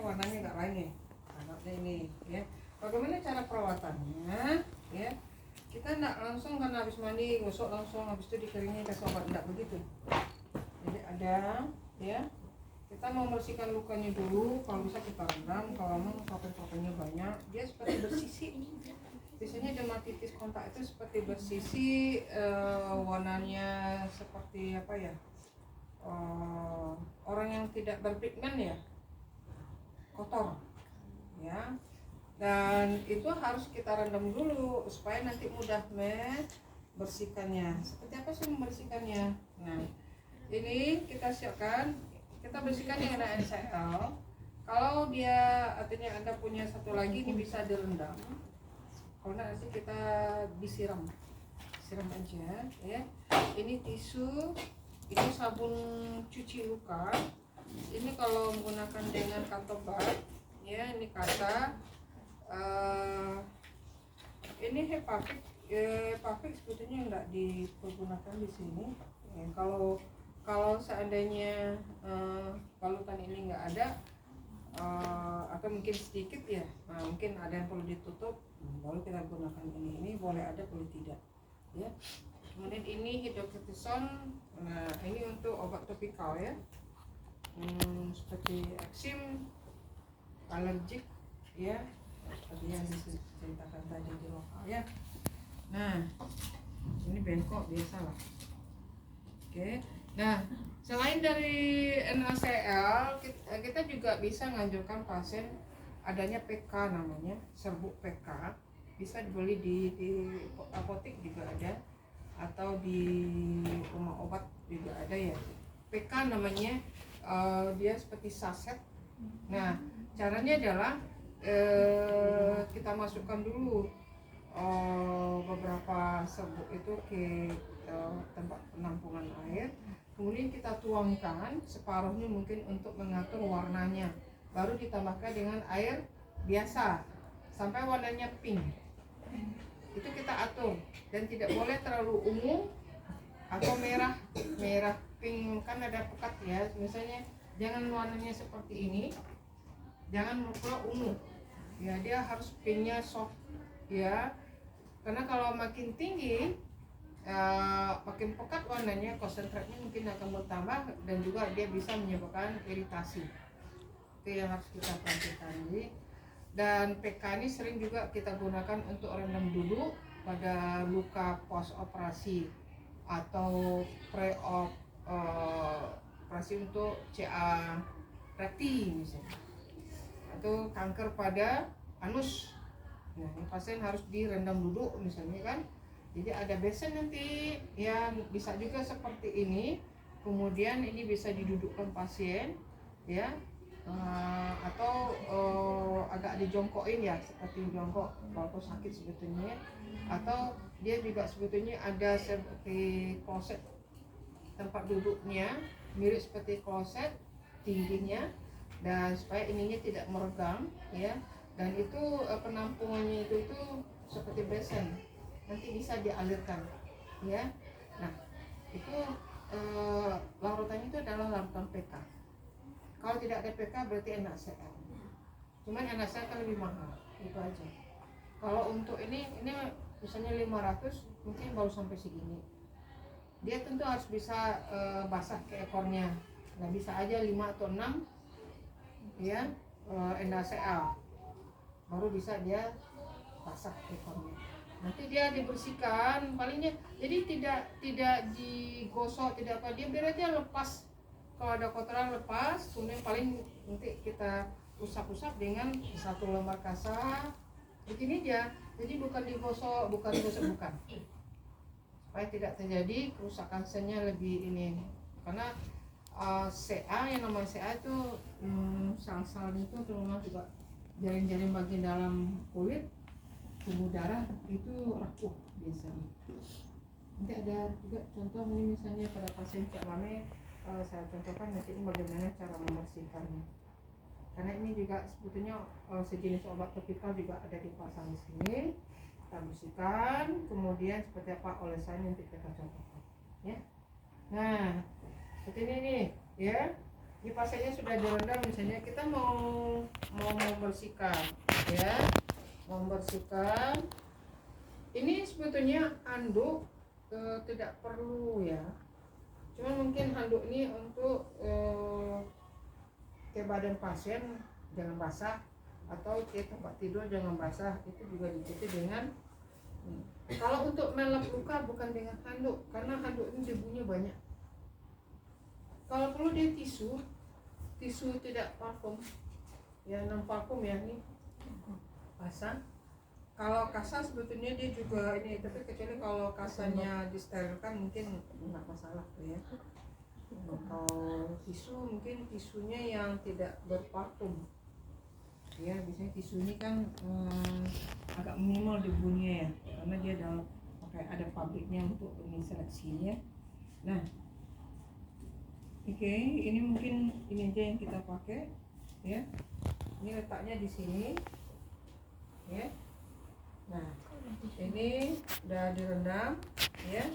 warnanya nggak lain nih. Anggapnya ini ya. Bagaimana cara perawatannya ya? Kita nggak langsung karena habis mandi gosok langsung, habis itu dikeringin kasih obat, nggak begitu. Jadi ada ya, kita mau membersihkan lukanya dulu. Kalau bisa kita rendam, kalau memang protein-proteinnya banyak dia seperti bersisi. Biasanya dermatitis kontak itu seperti bersisi, warnanya seperti apa ya, orang yang tidak berpigmen ya, kotor ya. Dan itu harus kita rendam dulu supaya nanti mudah membersihkannya. Seperti apa sih membersihkannya? Nah, ini kita siapkan, kita bersihkan dengan NaCl. Kalau dia artinya Anda punya satu lagi ini bisa direndam. Kalau nanti kita disiram aja ya. Ini tisu, ini sabun cuci luka. Ini kalau menggunakan dengan kantong bat ya, ini kata. Ini Hepafik sebetulnya nggak dipergunakan di sini ya. Kalau seandainya balutan ini nggak ada, atau mungkin sedikit ya, nah, mungkin ada yang perlu ditutup, baru kita gunakan ini boleh ada boleh tidak ya. Kemudian ini hidrokortison, nah ini untuk obat topikal ya, seperti eksim, alergik ya, seperti yang diceritakan tadi di lokal ya. Nah ini bengkok biasa lah. Oke. Nah, selain dari NaCl, kita juga bisa menganjurkan pasien adanya PK, namanya serbuk PK. Bisa dibeli di apotek juga ada, atau di rumah obat juga ada ya. PK namanya, dia seperti saset. Nah, caranya adalah kita masukkan dulu beberapa serbuk itu ke tempat penampungan air. Kemudian kita tuangkan separuhnya mungkin untuk mengatur warnanya, baru ditambahkan dengan air biasa sampai warnanya pink. Itu kita atur, dan tidak boleh terlalu ungu atau merah pink, kan ada pekat ya. Misalnya jangan warnanya seperti ini, jangan pula ungu ya, dia harus pinknya soft ya, karena kalau makin tinggi makin pekat warnanya, konsentratnya mungkin akan bertambah dan juga dia bisa menyebabkan iritasi. Itu yang harus kita perhatikan. Dan PK ini sering juga kita gunakan untuk rendam dulu pada luka post operasi atau operasi untuk CA reti misalnya, atau kanker pada anus. Nah, ini pasien harus direndam dulu misalnya kan. Jadi ada besen nanti yang bisa juga seperti ini. Kemudian ini bisa didudukkan pasien ya, atau agak dijongkokin ya, seperti jongkok kalau sakit sebetulnya. Atau dia juga sebetulnya ada seperti kloset tempat duduknya, mirip seperti kloset tingginya, dan supaya ininya tidak meregang ya. Dan itu penampungannya itu seperti besen, nanti bisa dialirkan ya. Nah itu larutannya itu adalah larutan PK. Kalau tidak ada PK berarti NaCl, cuman NaCl kan lebih mahal, itu aja. Kalau untuk ini misalnya 500 mungkin baru sampai segini. Dia tentu harus bisa basah ke ekornya. Nah bisa aja 5 atau 6 ya, NaCl baru bisa dia basah ekornya. Nanti dia dibersihkan palingnya, jadi tidak digosok, tidak apa, dia biar aja lepas. Kalau ada kotoran lepas, kemudian paling nanti kita usap-usap dengan satu lembar kasar begini aja. Jadi bukan digosok, bukan supaya tidak terjadi kerusakan selnya lebih ini. Karena CA, yang namanya CA itu sel-selnya itu terutama juga jaring-jaring bagian dalam kulit tubuh darah itu rapuh biasanya. Nanti ada juga contoh ini, misalnya pada pasien CLAME, saya contohkan nanti bagaimana cara membersihkannya. Karena ini juga sebetulnya sejenis obat topikal juga ada dipasang di sini. Kita bersihkan, kemudian seperti apa olesannya nanti kita contohkan ya. Nah seperti ini nih ya. Ini pasirnya sudah direndam, misalnya kita mau bersihkan ya, mau bersihkan. Ini sebetulnya handuk tidak perlu ya, cuma mungkin handuk ini untuk ke badan pasien jangan basah, atau ke tempat tidur jangan basah, itu juga dicuci dengan kalau untuk melap luka bukan dengan handuk, karena handuk ini debunya banyak. Kalau perlu dia tisu tidak parfum ya, non parfum ya, ini pasang. Kalau kasa sebetulnya dia juga ini, tapi kecuali kalau kasanya disterilkan mungkin nggak masalah ya. Kalau tisu mungkin tisunya yang tidak berparfum ya, biasanya tisu ini kan agak minimal debunya ya, karena dia ada pabriknya untuk ini seleksinya. Nah, oke, ini mungkin ini aja yang kita pakai ya. Ini letaknya di sini ya. Nah, ini udah direndam ya,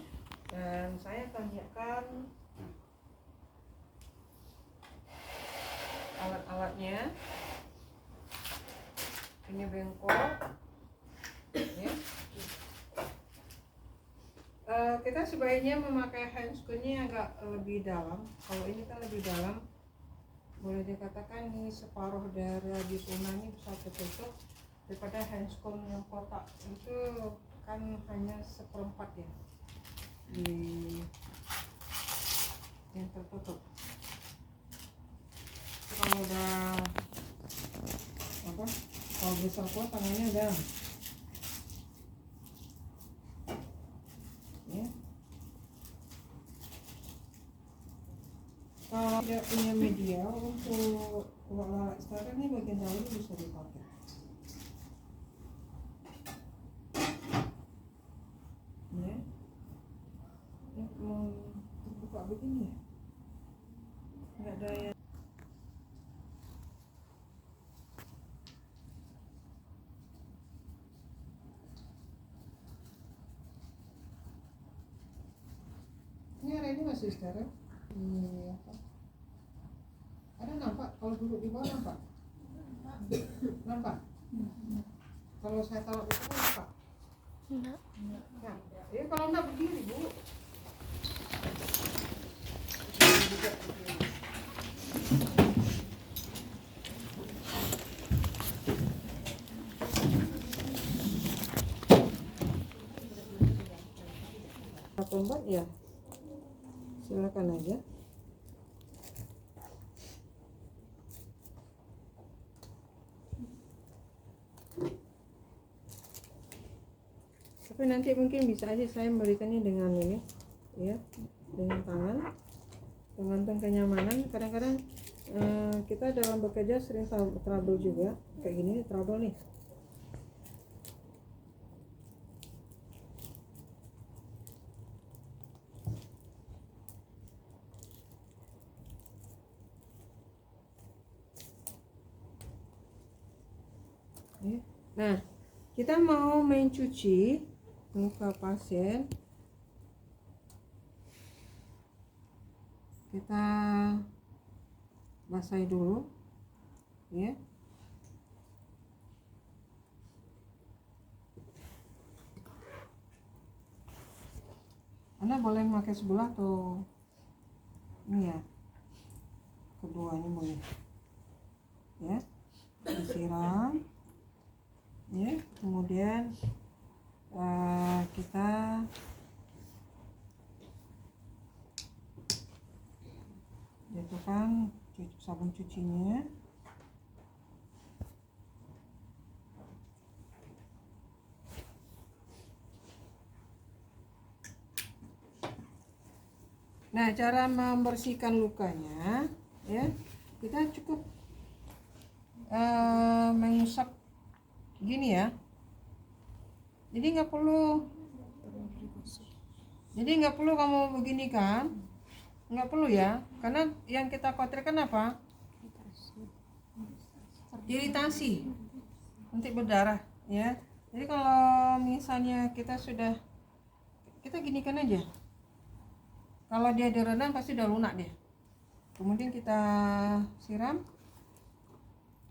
dan saya akan siapkan alat-alatnya. Ini bengkok ya. Kita sebaiknya memakai handscoon-nya agak lebih dalam. Kalau ini kan lebih dalam, boleh dikatakan ini separuh dari radius unanya bisa tertutup, daripada handscoon yang kotak itu kan hanya seperempat ya di yang tertutup. Kalau udah kalau besar kok tangannya udah ya. Kalau tidak punya media untuk alat sekarang ini, bagian dalam bisa dipakai ya. Ini mau terbuka begini ya, nggak ada yang ini area ini masih steril. Ini apa? Ada nampak kalau duduk di bawah nampak? Nampak? Kalau saya taruh itu nampak? Enggak. Ya kalau enggak berdiri, Bu. Pembuat ya, silakan aja. Tapi nanti mungkin bisa aja saya memberikannya dengan ini ya, dengan tangan, tergantung kenyamanan. Kadang-kadang kita dalam bekerja sering trouble juga kayak gini, trouble nih. Nah, kita mau mencuci muka pasien. Kita basahi dulu ya. Anda boleh memakai sebelah atau ini ya, keduanya boleh ya. Disiram ya, kemudian kita jatuhkan sabun cucinya. Nah, cara membersihkan lukanya ya, kita cukup mengusap gini ya. Jadi nggak perlu kamu begini kan, nggak perlu ya, karena yang kita khawatirkan apa? Iritasi, nanti berdarah ya. Jadi kalau misalnya kita ginikan aja, kalau dia direndam pasti udah lunak dia kemudian kita siram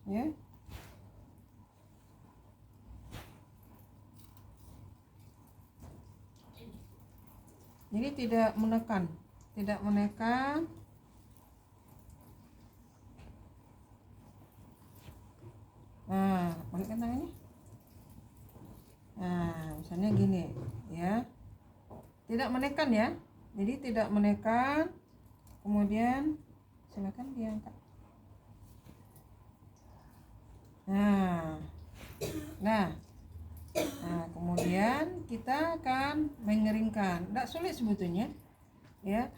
ya. Jadi tidak menekan. Nah, balikkan tangannya. Nah, misalnya gini ya. Tidak menekan ya. Jadi tidak menekan. Kemudian silakan diangkat. Nah, kemudian kita akan mengeringkan. Tidak sulit sebetulnya ya.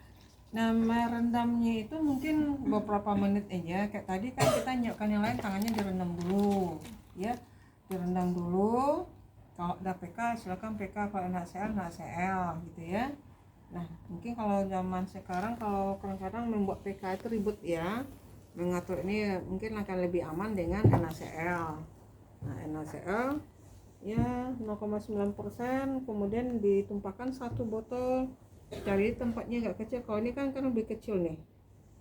Nah, merendamnya itu mungkin beberapa menit aja. Kayak tadi kan kita nyiapkan yang lain, tangannya direndam dulu ya, direndam dulu. Kalau ada PK silakan PK, kalau NaCl gitu ya. Nah, mungkin kalau zaman sekarang kalau kadang-kadang membuat PK itu ribet ya, mengatur ini mungkin akan lebih aman dengan NaCl. Nah, NaCl ya 0,9%, kemudian ditumpahkan 1 botol. Cari tempatnya agak kecil. Kalau ini kan lebih kecil nih,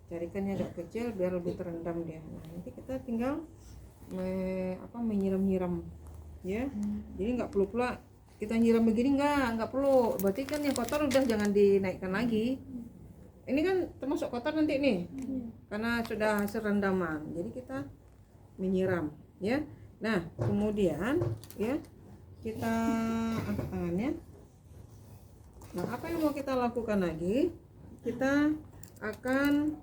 carikan yang agak kecil biar lebih terendam dia. Nah, nanti kita tinggal menyiram-nyiram ya. Jadi nggak perlu pula kita nyiram begini, nggak perlu. Berarti kan yang kotor udah jangan dinaikkan lagi. Ini kan termasuk kotor nanti nih, karena sudah hasil rendaman. Jadi kita menyiram ya. Nah, kemudian ya kita angkat tangannya. Nah, apa yang mau kita lakukan lagi? Kita akan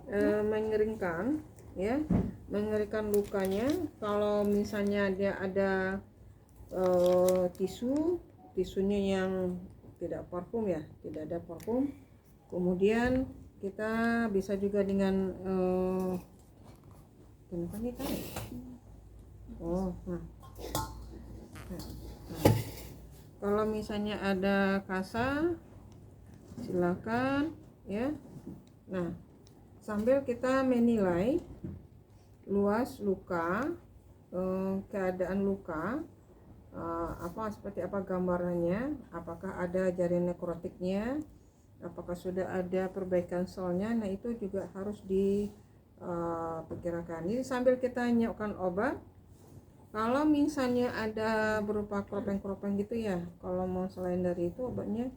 mengeringkan ya, mengeringkan lukanya. Kalau misalnya dia ada tisunya yang tidak parfum ya, tidak ada parfum. Kemudian kita bisa juga dengan kenapa nih kan? Kalau misalnya ada kasa silakan ya. Nah, sambil kita menilai luas luka, keadaan luka, seperti apa gambarannya, apakah ada jaringan nekrotiknya, apakah sudah ada perbaikan selnya. Nah, itu juga harus diperkirakan. Jadi sambil kita nyiapkan obat, kalau misalnya ada berupa keropeng-keropeng gitu ya, kalau mau selain dari itu obatnya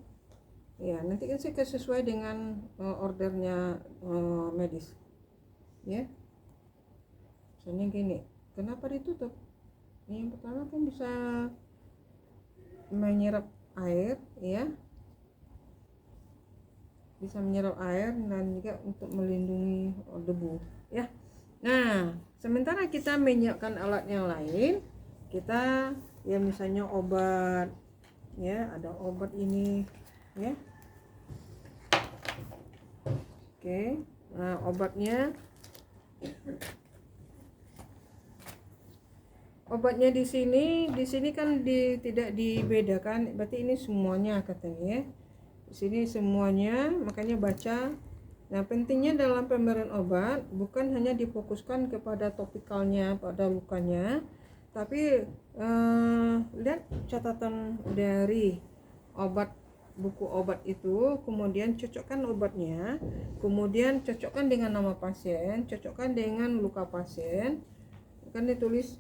ya nanti kan saya sesuai dengan ordernya medis ya. Misalnya gini, kenapa ditutup? Yang pertama kan bisa menyerap air ya, bisa menyerap air dan juga untuk melindungi debu ya. Nah, sementara kita menyiapkan alat yang lain, kita ya misalnya obat ya, ada obat ini ya. Oke, nah obatnya di sini kan tidak dibedakan, berarti ini semuanya katanya ya. Di sini semuanya, makanya baca. Nah, pentingnya dalam pemberian obat bukan hanya difokuskan kepada topikalnya pada lukanya, tapi lihat catatan dari buku obat itu, kemudian cocokkan obatnya, kemudian cocokkan dengan nama pasien, cocokkan dengan luka pasien. Kan ditulis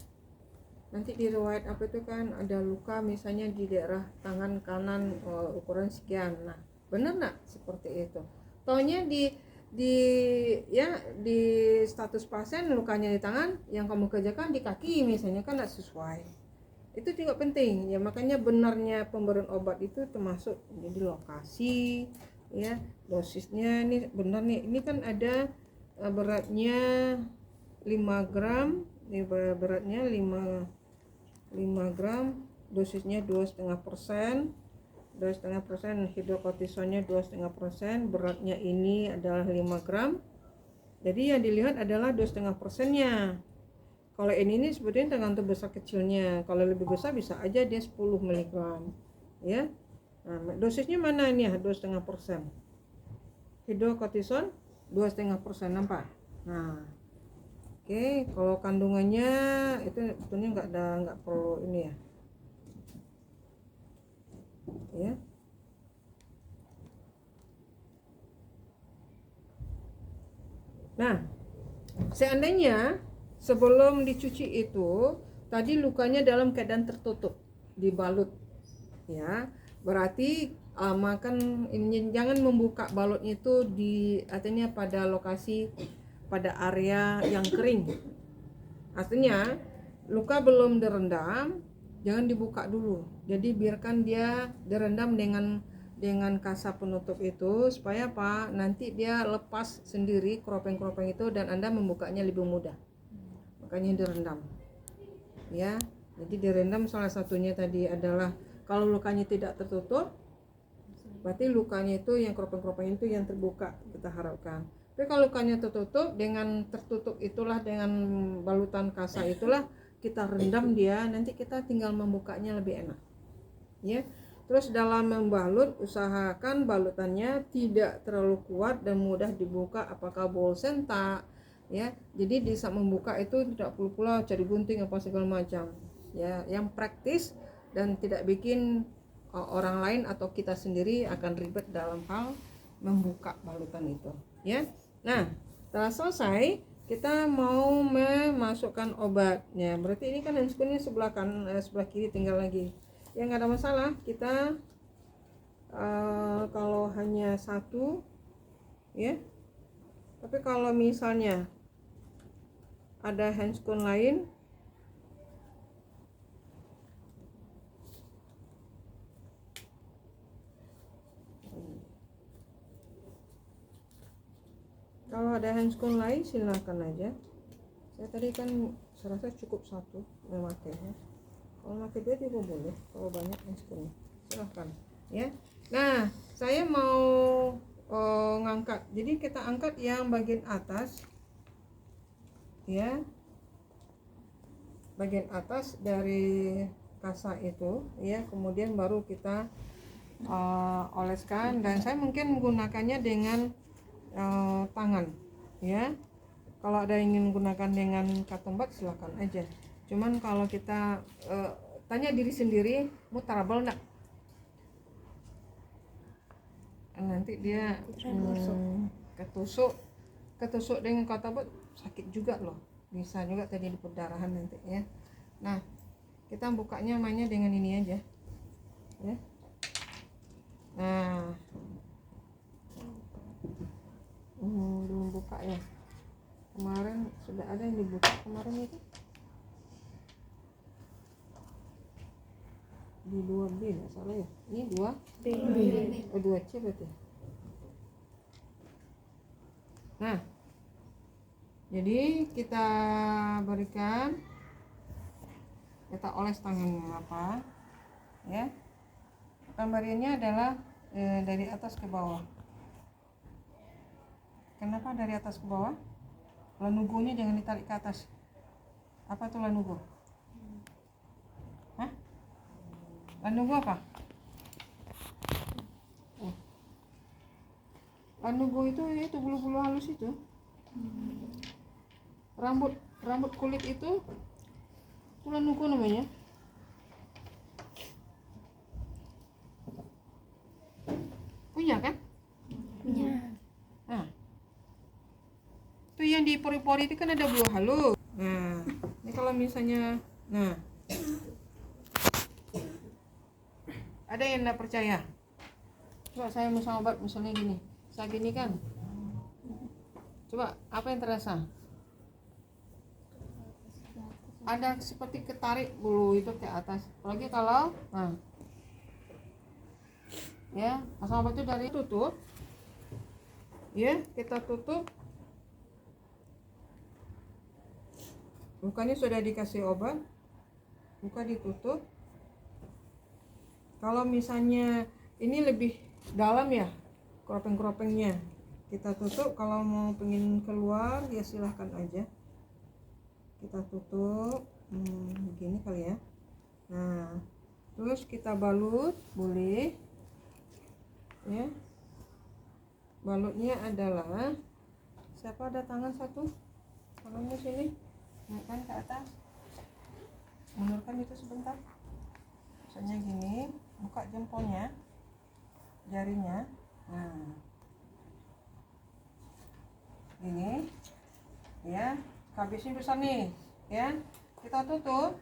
nanti di riwayat apa itu kan ada luka misalnya di daerah tangan kanan ukuran sekian. Nah, benar nggak seperti itu? Taunya di status pasien lukanya di tangan, yang kamu kerjakan di kaki misalnya, kan nggak sesuai. Itu juga penting ya, makanya benarnya pemberian obat itu termasuk jadi lokasi ya, dosisnya ini benar nih. Ini kan ada beratnya 5 gram, ini beratnya 5 gram, dosisnya 2,5%, 2,5%, hidrokortisonnya 2,5%, beratnya ini adalah 5 gram. Jadi yang dilihat adalah 2,5%-nya. Kalau ini sebetulnya tergantung besar kecilnya. Kalau lebih besar bisa aja dia 10 mg ya. Nah, dosisnya mana ini ya? 2,5%. Hidrokortison 2,5%, nampak? Nah, oke, kalau kandungannya itu sebetulnya nggak perlu ini ya. Ya. Nah, seandainya sebelum dicuci itu tadi lukanya dalam keadaan tertutup, dibalut, ya, berarti makan ini jangan membuka balutnya itu di artinya pada lokasi pada area yang kering. Artinya luka belum direndam, jangan dibuka dulu. Jadi biarkan dia direndam dengan kasa penutup itu supaya apa? Nanti dia lepas sendiri keropeng-keropeng itu dan Anda membukanya lebih mudah. Makanya direndam. Ya. Jadi direndam salah satunya tadi adalah kalau lukanya tidak tertutup, berarti lukanya itu yang keropeng-keropeng itu yang terbuka kita harapkan. Tapi kalau lukanya tertutup, dengan tertutup itulah dengan balutan kasa itulah kita rendam dia, nanti kita tinggal membukanya lebih enak. Ya. Terus dalam membalut usahakan balutannya tidak terlalu kuat dan mudah dibuka, apakah bolsen tak, ya. Jadi di saat membuka itu tidak perlu pula cari gunting apa segala macam. Ya, yang praktis dan tidak bikin orang lain atau kita sendiri akan ribet dalam hal membuka balutan itu, ya. Nah, setelah selesai kita mau memasukkan obatnya. Berarti ini kan handscoonnya sebelah sebelah kiri tinggal lagi. Ya nggak ada masalah, kita kalau hanya satu, ya. Tapi kalau misalnya ada handscoon lain, silakan aja. Saya tadi kan serasa cukup satu memakainya. Kalau pakai dua juga boleh, kalau banyak handscoonnya silahkan, ya. Nah, saya mau ngangkat, jadi kita angkat yang bagian atas, ya, bagian atas dari kasa itu, ya, kemudian baru kita oleskan, dan saya mungkin menggunakannya dengan tangan, ya. Kalau ada yang ingin menggunakan dengan cotton bud silahkan aja. Cuman kalau kita tanya diri sendiri, mau trouble enggak? Nanti dia ketusuk dengan cotton bud sakit juga loh. Bisa juga terjadi perdarahan nanti, ya. Nah, kita bukanya mainnya dengan ini aja, ya. Nah, belum buka ya. Kemarin sudah ada yang dibuka kemarin itu. Di 2B nggak salah ya, ini 2B. Oh 2C berarti. Nah, jadi kita berikan, kita oles tangannya apa, ya. Pemberiannya adalah dari atas ke bawah. Kenapa dari atas ke bawah? Lanugonya jangan ditarik ke atas. Apa tuh lanugo? Hah? Lanugo apa? Lanugo itu bulu-bulu halus itu. Rambut kulit itu lanugo namanya. Punya kan? Punya. Nah, itu yang di pori-pori itu kan ada bulu halus. Nah, ini kalau misalnya, nah, ada yang enggak percaya? Coba saya mau obat misalnya gini, saya gini kan. Coba apa yang terasa? Ada seperti ketarik bulu itu ke atas. Apalagi kalau, nah, ya, pasang obat itu dari tutup, ya, kita tutup. Lukanya sudah dikasih obat, luka ditutup. Kalau misalnya ini lebih dalam ya, keropeng-keropengnya kita tutup. Kalau mau pengen keluar ya silahkan aja, kita tutup begini kali ya. Nah, terus kita balut, boleh, ya. Balutnya adalah, siapa ada tangan satu, tangannya sini, naikkan ke atas, munurkan itu sebentar. Misalnya gini, buka jempolnya, jarinya. Nah, ini ya, kabisnya besar nih ya, kita tutup.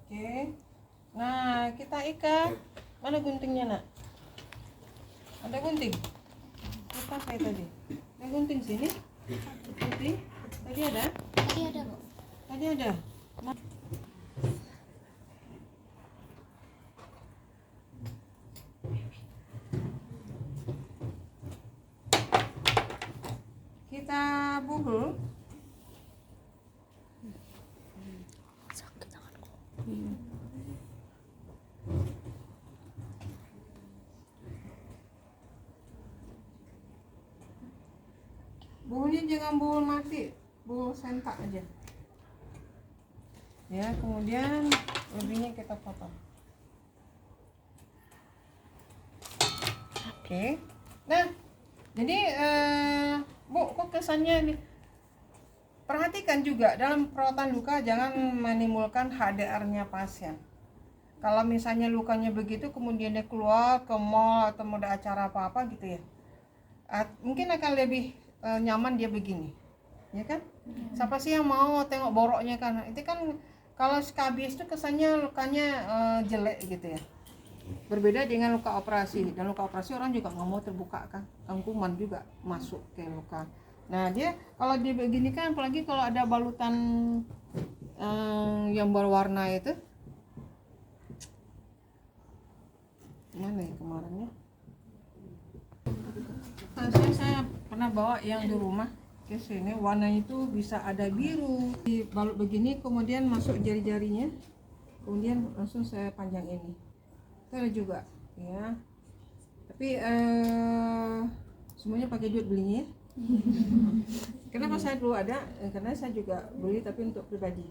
Oke, nah kita ikat. Mana guntingnya nak? Ada gunting? Lupa saya tadi. Ada gunting sini? Gunting? Tadi ada? Tadi ada, Bu. Tadi ada. Kita buhul. Sakit tanganku. Buhulnya jangan buhul mati, buhul sentak aja. Ya, kemudian lebihnya kita potong. Oke. Nah, jadi Bu, kok kesannya nih? Perhatikan juga dalam perawatan luka jangan menimbulkan HDR-nya pasien. Kalau misalnya lukanya begitu kemudian dia keluar ke mall atau mau ada acara apa-apa gitu ya, mungkin akan lebih nyaman dia begini, ya kan? Siapa sih yang mau tengok boroknya kan? Itu kan kalau skabis itu kesannya lukanya jelek gitu ya. Berbeda dengan luka operasi, dan luka operasi orang juga nggak mau terbuka kan, kuman juga masuk ke luka. Nah dia kalau dia begini kan, apalagi kalau ada balutan yang berwarna itu, mana ya kemarinnya? Saya pernah bawa yang di rumah ke sini, warnanya itu bisa ada biru, dibalut begini kemudian masuk jari-jarinya, kemudian langsung saya panjang ini. Itu ada juga ya, tapi semuanya pakai duit belinya ya. Kenapa saya dulu ada? Karena saya juga beli tapi untuk pribadi,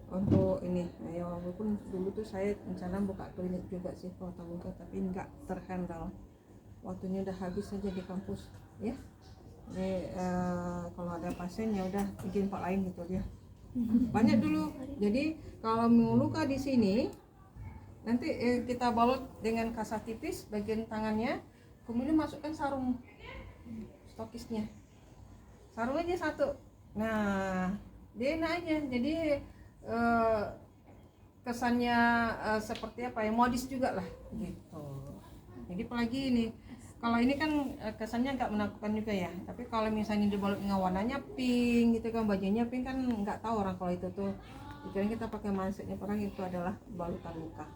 untuk ini ya, walaupun dulu tuh saya rencana buka klinik juga sih perawatan luka, tapi nggak terhandle, waktunya udah habis saja di kampus ya. Jadi kalau ada pasien ya udah bikin pak lain gitu ya, banyak dulu. Jadi kalau mau luka di sini nanti kita balut dengan kasa tipis bagian tangannya, kemudian masukkan sarung stokisnya, sarung aja satu. Nah dia enak aja, jadi kesannya seperti apa ya, modis juga lah gitu. Jadi apalagi ini, kalau ini kan kesannya nggak menakutkan juga ya, tapi kalau misalnya dibalut dengan warnanya pink gitu kan, bajunya pink kan nggak tahu orang kalau itu tuh dikira kita pakai mansetnya, padahal itu adalah balutan luka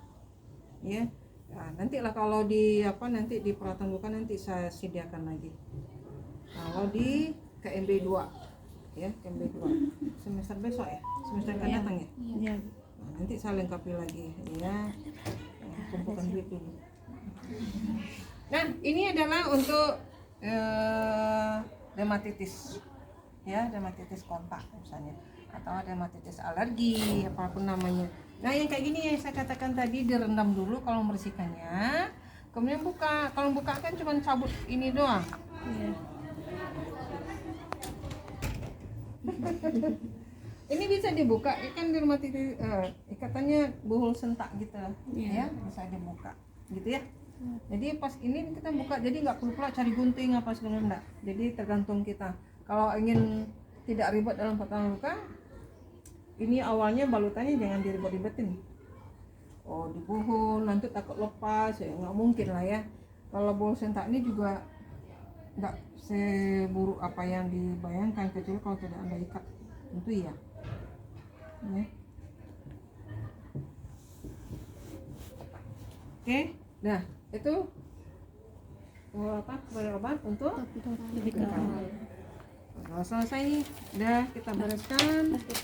ya. Nah, nanti lah kalau di nanti di perawatan luka nanti saya sediakan lagi. Kalau di KMB 2 ya, KMB 2 semester besok ya, semester akan datang ya. Iya. Nah, nanti saya lengkapi lagi ya, kumpulkan duit dulu. Nah ini adalah untuk dermatitis ya, dermatitis kontak misalnya, atau dermatitis alergi apapun namanya. Nah yang kayak gini yang saya katakan tadi, direndam dulu kalau membersihkannya, kemudian buka. Kalau buka kan cuma cabut ini doang. Iya. Ini bisa dibuka kan, dermatitis ikatannya buhul sentak gitu Iya. ya, bisa dibuka gitu ya. Jadi pas ini kita buka, jadi nggak perlu pula cari gunting apa segala enggak. Jadi tergantung kita. Kalau ingin tidak ribet dalam perawatan luka, ini awalnya balutannya jangan diribet-ribetin. Oh dibuhul nanti takut lepas ya, nggak mungkin lah ya. Kalau buhul sentak ini juga nggak seburuk apa yang dibayangkan, kecuali kalau tidak ada ikat itu ya. Oke, nah itu obat untuk Lebih ke kalau selesai nih udah kita bereskan, kita